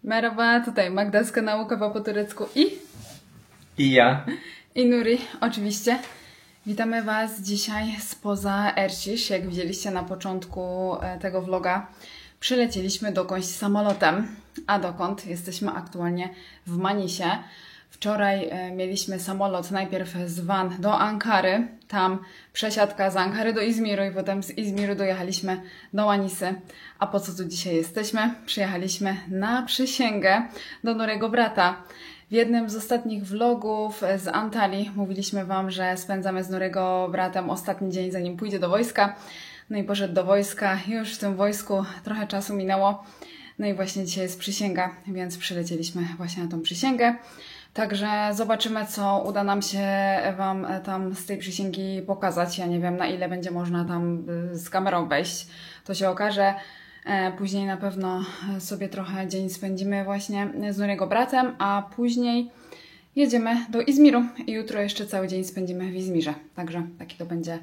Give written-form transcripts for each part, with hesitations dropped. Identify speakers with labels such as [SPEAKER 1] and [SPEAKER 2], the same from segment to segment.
[SPEAKER 1] Merhaba, tutaj Magda z kanału Kawa po turecku
[SPEAKER 2] I ja.
[SPEAKER 1] I Nuri, oczywiście. Witamy Was dzisiaj spoza Ercisz. Jak widzieliście na początku tego vloga, przylecieliśmy dokądś samolotem. A dokąd? Jesteśmy aktualnie w Manisie. Wczoraj mieliśmy samolot najpierw z Van do Ankary, tam przesiadka z Ankary do Izmiru i potem z Izmiru dojechaliśmy do Manisy. A po co tu dzisiaj jesteśmy? Przyjechaliśmy na przysięgę do Nuriego brata. W jednym z ostatnich vlogów z Antalii mówiliśmy Wam, że spędzamy z Nuriego bratem ostatni dzień, zanim pójdzie do wojska. No i poszedł do wojska. Już w tym wojsku trochę czasu minęło. No i właśnie dzisiaj jest przysięga, więc przylecieliśmy właśnie na tą przysięgę. Także zobaczymy, co uda nam się Wam tam z tej przysięgi pokazać. Ja nie wiem, na ile będzie można tam z kamerą wejść. To się okaże. Później na pewno sobie trochę dzień spędzimy właśnie z Nuriego bratem, a później jedziemy do Izmiru i jutro jeszcze cały dzień spędzimy w Izmirze. Także taki to będzie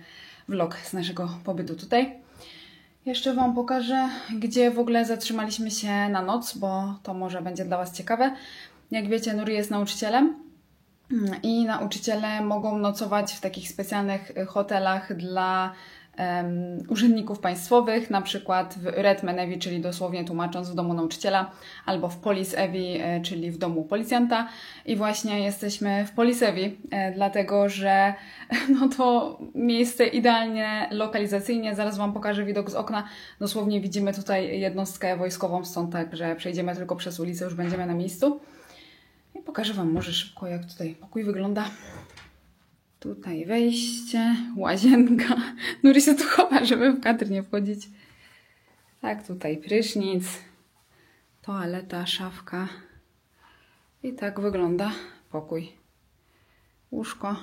[SPEAKER 1] vlog z naszego pobytu tutaj. Jeszcze Wam pokażę, gdzie w ogóle zatrzymaliśmy się na noc, bo to może będzie dla Was ciekawe. Jak wiecie, Nuri jest nauczycielem i nauczyciele mogą nocować w takich specjalnych hotelach dla urzędników państwowych, na przykład w Öğretmen Evi, czyli dosłownie tłumacząc w domu nauczyciela, albo w Polis Evi, czyli w domu policjanta. I właśnie jesteśmy w Polis Evi, dlatego że no to miejsce idealnie lokalizacyjnie. Zaraz Wam pokażę widok z okna. Dosłownie widzimy tutaj jednostkę wojskową, stąd tak, że przejdziemy tylko przez ulicę, już będziemy na miejscu. I pokażę Wam może szybko, jak tutaj pokój wygląda. Tutaj wejście, łazienka. Nuri się tu chowa, żeby w kadr nie wchodzić. Tak, tutaj prysznic, toaleta, szafka. I tak wygląda pokój. Łóżko.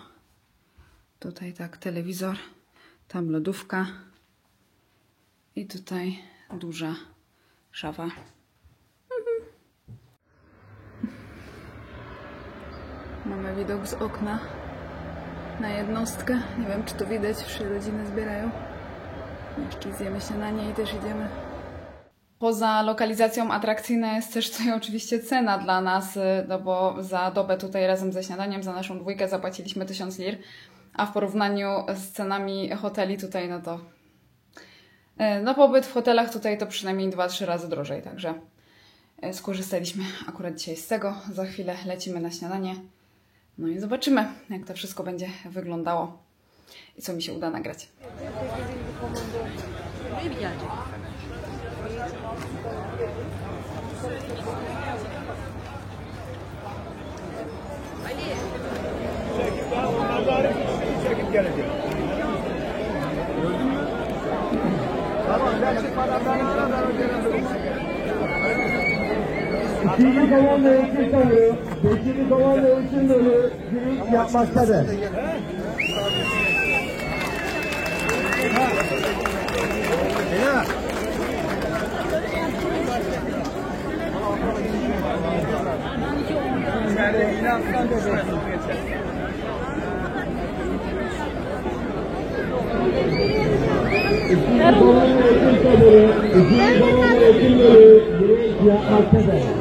[SPEAKER 1] Tutaj tak telewizor, tam lodówka. I tutaj duża szafa. Mamy widok z okna na jednostkę. Nie wiem, czy to widać, wszystkie rodziny zbierają. Jeszcze zjemy śniadanie i też idziemy. Poza lokalizacją atrakcyjna jest też tutaj oczywiście cena dla nas, no bo za dobę tutaj razem ze śniadaniem, za naszą dwójkę zapłaciliśmy 1000 lir, a w porównaniu z cenami hoteli tutaj, no to no pobyt w hotelach tutaj to przynajmniej 2-3 razy drożej, także skorzystaliśmy akurat dzisiaj z tego. Za chwilę lecimy na śniadanie. No i zobaczymy, jak to wszystko będzie wyglądało i co mi się uda nagrać.
[SPEAKER 3] İkinci kovan ve ölçüm tanrı, beşinci kovan ve ölçüm tanrı giriş yapmaktadır. İkinci kovan ve ölçüm tanrı, ikinci kovan ve ölçüm tanrı giriş yapmaktadır.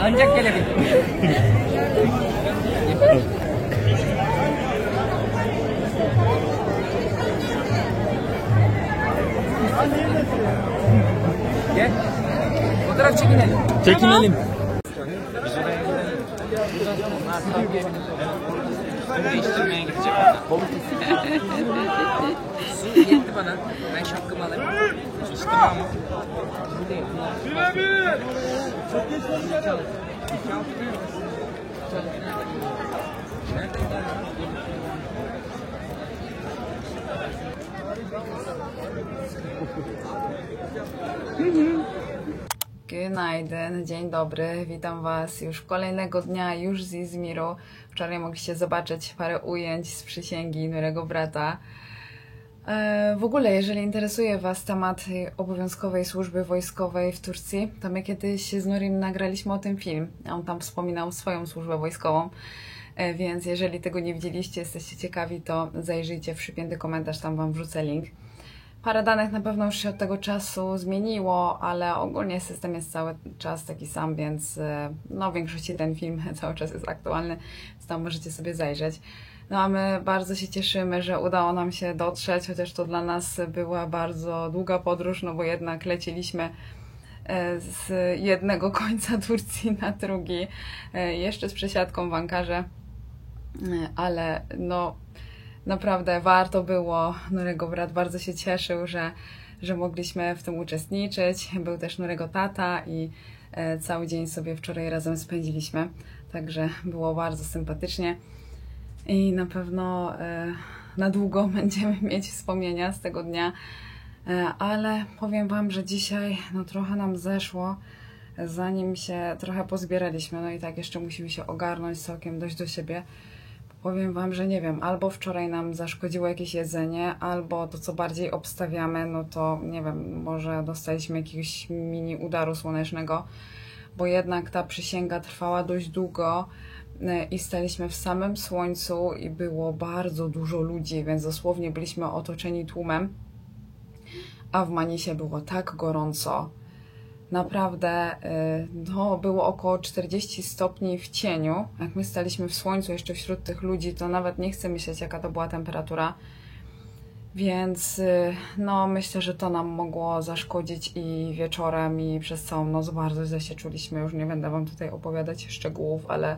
[SPEAKER 2] Ancak gelebilir. Gel. Fotoğraf çekinelim.
[SPEAKER 4] Çekinelim.
[SPEAKER 2] Değiştirmeye gidecek. Su yetti bana. Ben şapkamı alayım. İçtim ama.
[SPEAKER 1] Günajdın, dzień dobry, witam Was już kolejnego dnia, już z Izmiru. Wczoraj mogliście zobaczyć parę ujęć z przysięgi Nurego brata. W ogóle, jeżeli interesuje Was temat obowiązkowej służby wojskowej w Turcji, to my kiedyś z Nurim nagraliśmy o tym film. On tam wspominał swoją służbę wojskową, więc jeżeli tego nie widzieliście, jesteście ciekawi, to zajrzyjcie w przypięty komentarz, tam Wam wrzucę link. Parę danych na pewno już się od tego czasu zmieniło, ale ogólnie system jest cały czas taki sam, więc no, w większości ten film cały czas jest aktualny, więc tam możecie sobie zajrzeć. No a my bardzo się cieszymy, że udało nam się dotrzeć, chociaż to dla nas była bardzo długa podróż, no bo jednak lecieliśmy z jednego końca Turcji na drugi, jeszcze z przesiadką w Ankarze, ale no naprawdę warto było. Nurego brat bardzo się cieszył, że mogliśmy w tym uczestniczyć. Był też Nurego tata i cały dzień sobie wczoraj razem spędziliśmy. Także było bardzo sympatycznie i na pewno na długo będziemy mieć wspomnienia z tego dnia. Ale powiem Wam, że dzisiaj no, trochę nam zeszło, zanim się trochę pozbieraliśmy. No i tak jeszcze musimy się ogarnąć całkiem, dojść do siebie. Powiem Wam, że nie wiem, albo wczoraj nam zaszkodziło jakieś jedzenie, albo to, co bardziej obstawiamy, no to nie wiem, może dostaliśmy jakiegoś mini udaru słonecznego, bo jednak ta przysięga trwała dość długo i staliśmy w samym słońcu i było bardzo dużo ludzi, więc dosłownie byliśmy otoczeni tłumem, a w Manisie było tak gorąco. Naprawdę, no, było około 40 stopni w cieniu. Jak my staliśmy w słońcu jeszcze wśród tych ludzi, to nawet nie chcę myśleć, jaka to była temperatura. Więc no, myślę, że to nam mogło zaszkodzić i wieczorem, i przez całą noc bardzo źle się czuliśmy. Już nie będę Wam tutaj opowiadać szczegółów, ale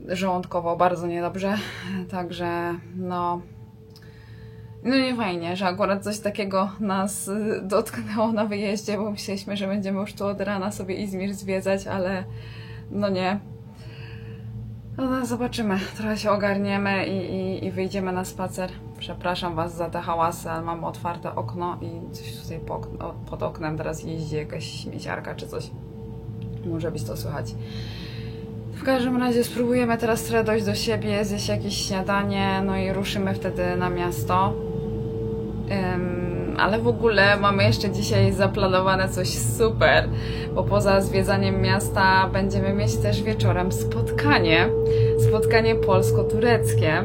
[SPEAKER 1] żołądkowo bardzo niedobrze. Także no nie fajnie, że akurat coś takiego nas dotknęło na wyjeździe, bo myśleliśmy, że będziemy już tu od rana sobie Izmir zwiedzać, ale no nie. No zobaczymy, trochę się ogarniemy i wyjdziemy na spacer. Przepraszam Was za te hałasy, ale mam otwarte okno i coś tutaj pod oknem teraz jeździ jakaś śmieciarka czy coś. Może być to słychać. W każdym razie spróbujemy teraz trochę dojść do siebie, zjeść jakieś śniadanie, no i ruszymy wtedy na miasto. Ale w ogóle mamy jeszcze dzisiaj zaplanowane coś super, bo poza zwiedzaniem miasta będziemy mieć też wieczorem spotkanie polsko-tureckie.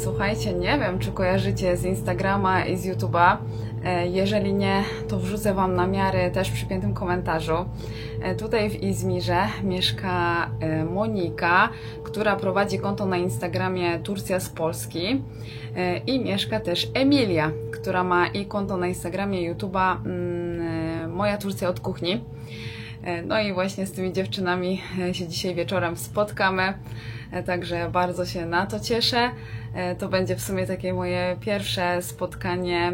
[SPEAKER 1] Słuchajcie, nie wiem, czy kojarzycie z Instagrama i z YouTube'a. Jeżeli nie, to wrzucę Wam namiary też w przypiętym komentarzu. Tutaj w Izmirze mieszka Monika, która prowadzi konto na Instagramie Turcja z Polski, i mieszka też Emilia, która ma i konto na Instagramie YouTube'a Moja Turcja od kuchni. No i właśnie z tymi dziewczynami się dzisiaj wieczorem spotkamy, także bardzo się na to cieszę. To będzie w sumie takie moje pierwsze spotkanie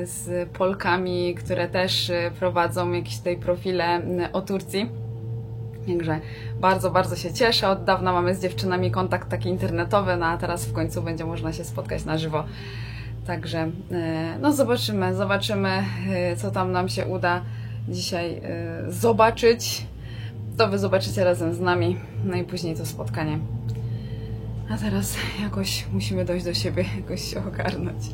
[SPEAKER 1] z Polkami, które też prowadzą jakieś tutaj profile o Turcji. Także bardzo, bardzo się cieszę. Od dawna mamy z dziewczynami kontakt taki internetowy, no a teraz w końcu będzie można się spotkać na żywo. Także no zobaczymy, co tam nam się uda dzisiaj zobaczyć. To Wy zobaczycie razem z nami, no i później to spotkanie. A teraz jakoś musimy dojść do siebie, jakoś się ogarnąć.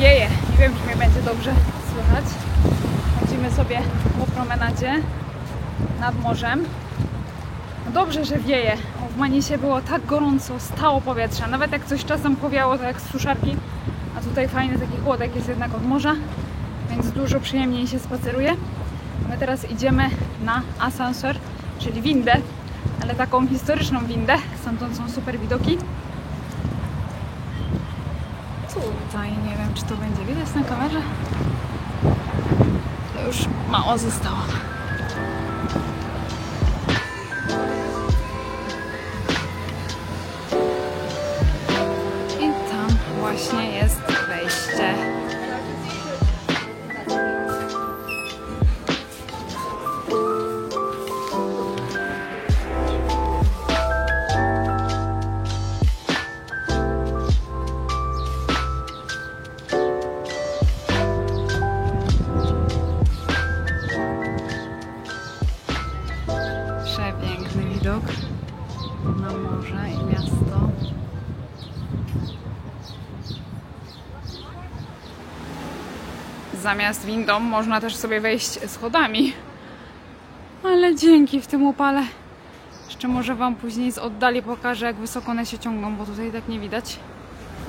[SPEAKER 1] wieje. Nie wiem, czy mnie będzie dobrze słychać. Chodzimy sobie po promenadzie nad morzem. No dobrze, że wieje. W Manisie było tak gorąco, stało powietrze. Nawet jak coś czasem powiało, to jak z suszarki. A tutaj fajny taki chłodek jest jednak od morza, więc dużo przyjemniej się spaceruje. My teraz idziemy na asansor, czyli windę, ale taką historyczną windę. Stamtąd są super widoki. Tutaj nie wiem, czy to będzie widać na kamerze. To już mało zostało. I tam właśnie jest wejście. Przepiękny widok na morze i miasto. Zamiast windą można też sobie wejść schodami. Ale dzięki w tym upale. Jeszcze może wam później z oddali pokażę, jak wysoko one się ciągną, bo tutaj tak nie widać.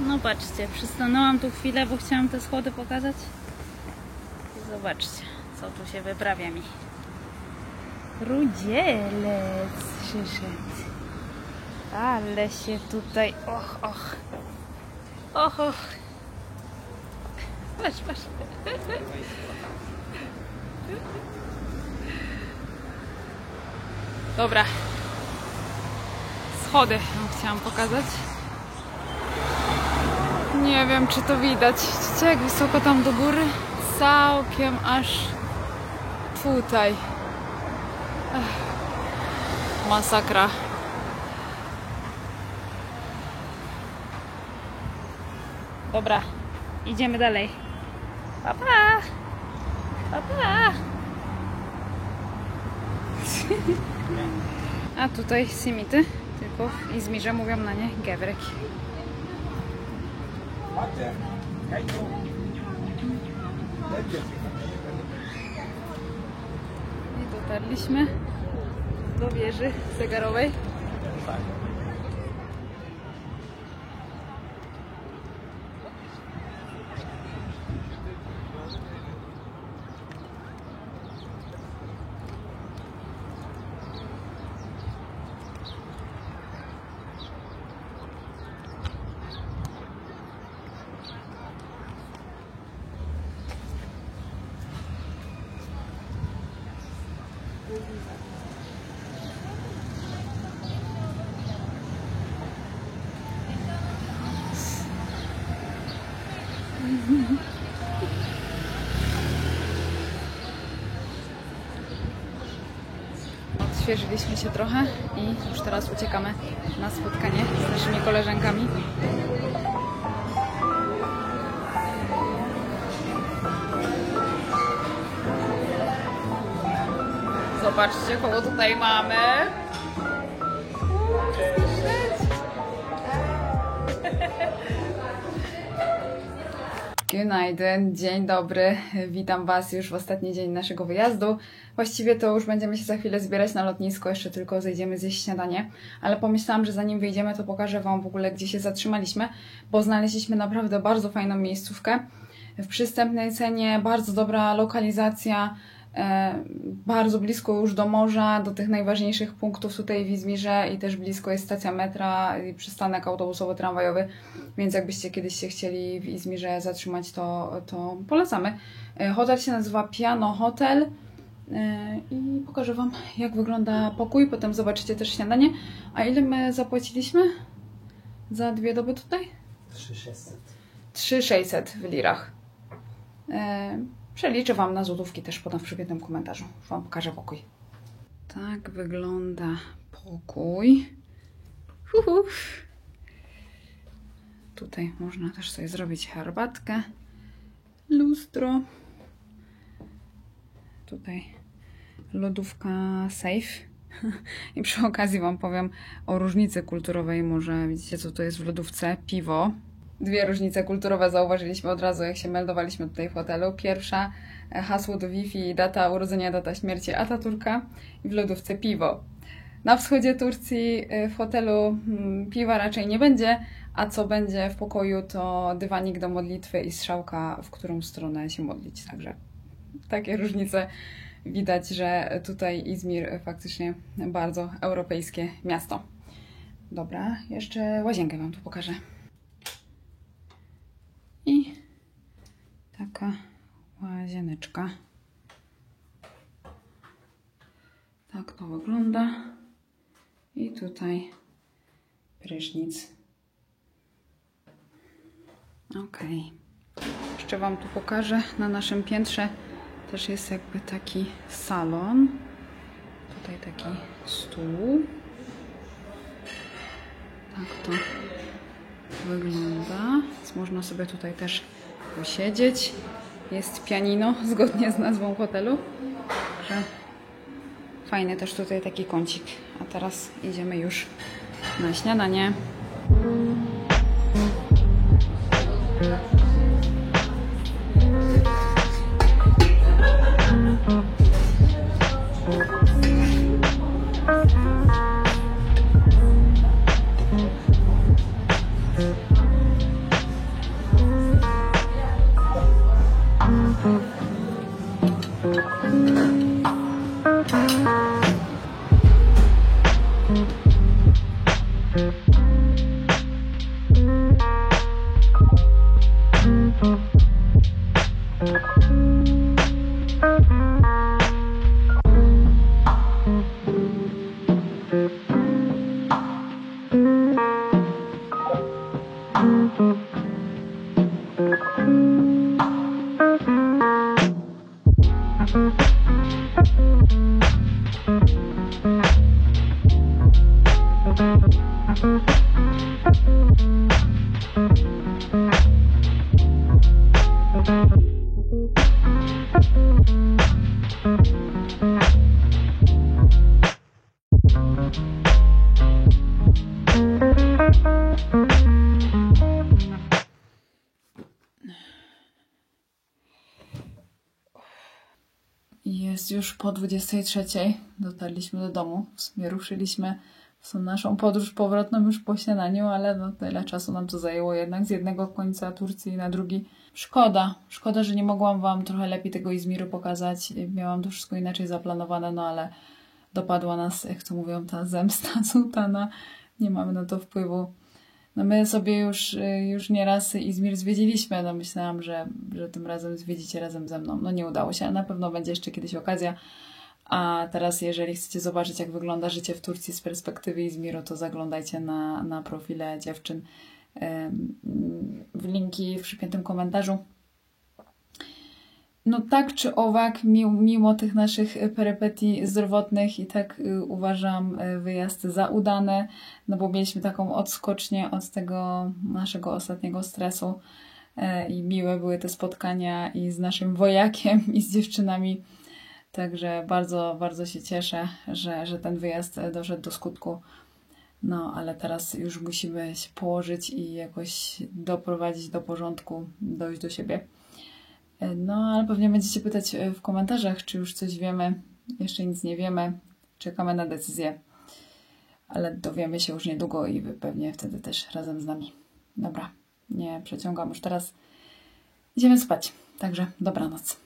[SPEAKER 4] No patrzcie, przystanęłam tu chwilę, bo chciałam te schody pokazać. I zobaczcie, co tu się wyprawia mi. Rudzielec przyszedł. Ale się tutaj... Och, och. Och, och. Patrz, patrz.
[SPEAKER 1] Dobra. Schody wam chciałam pokazać. Nie wiem, czy to widać. Widzicie, jak wysoko tam do góry? Całkiem aż tutaj. Masakra.
[SPEAKER 4] Dobra, idziemy dalej. Pa, pa. Pa, pa.
[SPEAKER 1] A tutaj simity, tylko w Izmirze mówią na nie gevrek. I dotarliśmy do wieży zegarowej. Odświeżyliśmy się trochę i już teraz uciekamy na spotkanie z naszymi koleżankami. Zobaczcie, kogo tutaj mamy. Günaydın, dzień dobry. Witam Was już w ostatni dzień naszego wyjazdu. Właściwie to już będziemy się za chwilę zbierać na lotnisko, jeszcze tylko zejdziemy zjeść śniadanie. Ale pomyślałam, że zanim wyjdziemy, to pokażę Wam w ogóle, gdzie się zatrzymaliśmy, bo znaleźliśmy naprawdę bardzo fajną miejscówkę. W przystępnej cenie, bardzo dobra lokalizacja, bardzo blisko już do morza, do tych najważniejszych punktów tutaj w Izmirze i też blisko jest stacja metra i przystanek autobusowo-tramwajowy, więc jakbyście kiedyś się chcieli w Izmirze zatrzymać, to polecamy. Hotel się nazywa Piano Hotel i pokażę Wam, jak wygląda pokój, potem zobaczycie też śniadanie. A ile my zapłaciliśmy za 2 doby tutaj?
[SPEAKER 5] 3600.
[SPEAKER 1] 3600 w lirach. Przeliczę Wam na złotówki też potem w przypiętym komentarzu. Już Wam pokażę pokój. Tak wygląda pokój. Tutaj można też sobie zrobić herbatkę. Lustro. Tutaj lodówka safe. I przy okazji Wam powiem o różnicy kulturowej. Może widzicie, co to jest w lodówce. Piwo. Dwie różnice kulturowe zauważyliśmy od razu, jak się meldowaliśmy tutaj w hotelu. Pierwsza, hasło do Wi-Fi, data urodzenia, data śmierci Ataturka i w lodówce piwo. Na wschodzie Turcji w hotelu piwa raczej nie będzie, a co będzie w pokoju to dywanik do modlitwy i strzałka, w którą stronę się modlić. Także takie różnice widać, że tutaj Izmir faktycznie bardzo europejskie miasto. Dobra, jeszcze łazienkę Wam tu pokażę. I taka łazieneczka. Tak to wygląda. I tutaj prysznic. Ok. Jeszcze Wam tu pokażę. Na naszym piętrze też jest jakby taki salon. Tutaj taki stół. Tak to wygląda. Więc można sobie tutaj też posiedzieć. Jest pianino, zgodnie z nazwą hotelu. Także fajny też tutaj taki kącik. A teraz idziemy już na śniadanie. Jest już po 23. Dotarliśmy do domu. W sumie ruszyliśmy w naszą podróż powrotną już po śniadaniu, ale no tyle czasu nam to zajęło jednak z jednego końca Turcji na drugi. Szkoda, że nie mogłam Wam trochę lepiej tego Izmiru pokazać. Miałam to wszystko inaczej zaplanowane, no ale dopadła nas, jak to mówią, ta zemsta sułtana. Nie mamy na to wpływu. No my sobie już nieraz Izmir zwiedziliśmy. No myślałam, że tym razem zwiedzicie razem ze mną. No nie udało się, ale na pewno będzie jeszcze kiedyś okazja. A teraz, jeżeli chcecie zobaczyć, jak wygląda życie w Turcji z perspektywy Izmiru, to zaglądajcie na profile dziewczyn. W linki w przypiętym komentarzu. No tak czy owak, mimo tych naszych perypetii zdrowotnych i tak uważam wyjazd za udany, no bo mieliśmy taką odskocznię od tego naszego ostatniego stresu i miłe były te spotkania i z naszym wojakiem i z dziewczynami. Także bardzo, bardzo się cieszę, że ten wyjazd doszedł do skutku. No, ale teraz już musimy się położyć i jakoś doprowadzić do porządku, dojść do siebie. No, ale pewnie będziecie pytać w komentarzach, czy już coś wiemy. Jeszcze nic nie wiemy. Czekamy na decyzję. Ale dowiemy się już niedługo i Wy pewnie wtedy też razem z nami. Dobra, nie przeciągam już teraz. Idziemy spać. Także dobranoc.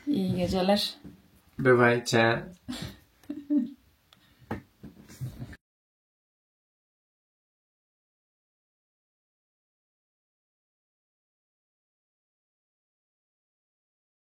[SPEAKER 1] I jedzielesz?
[SPEAKER 5] Bywajcie.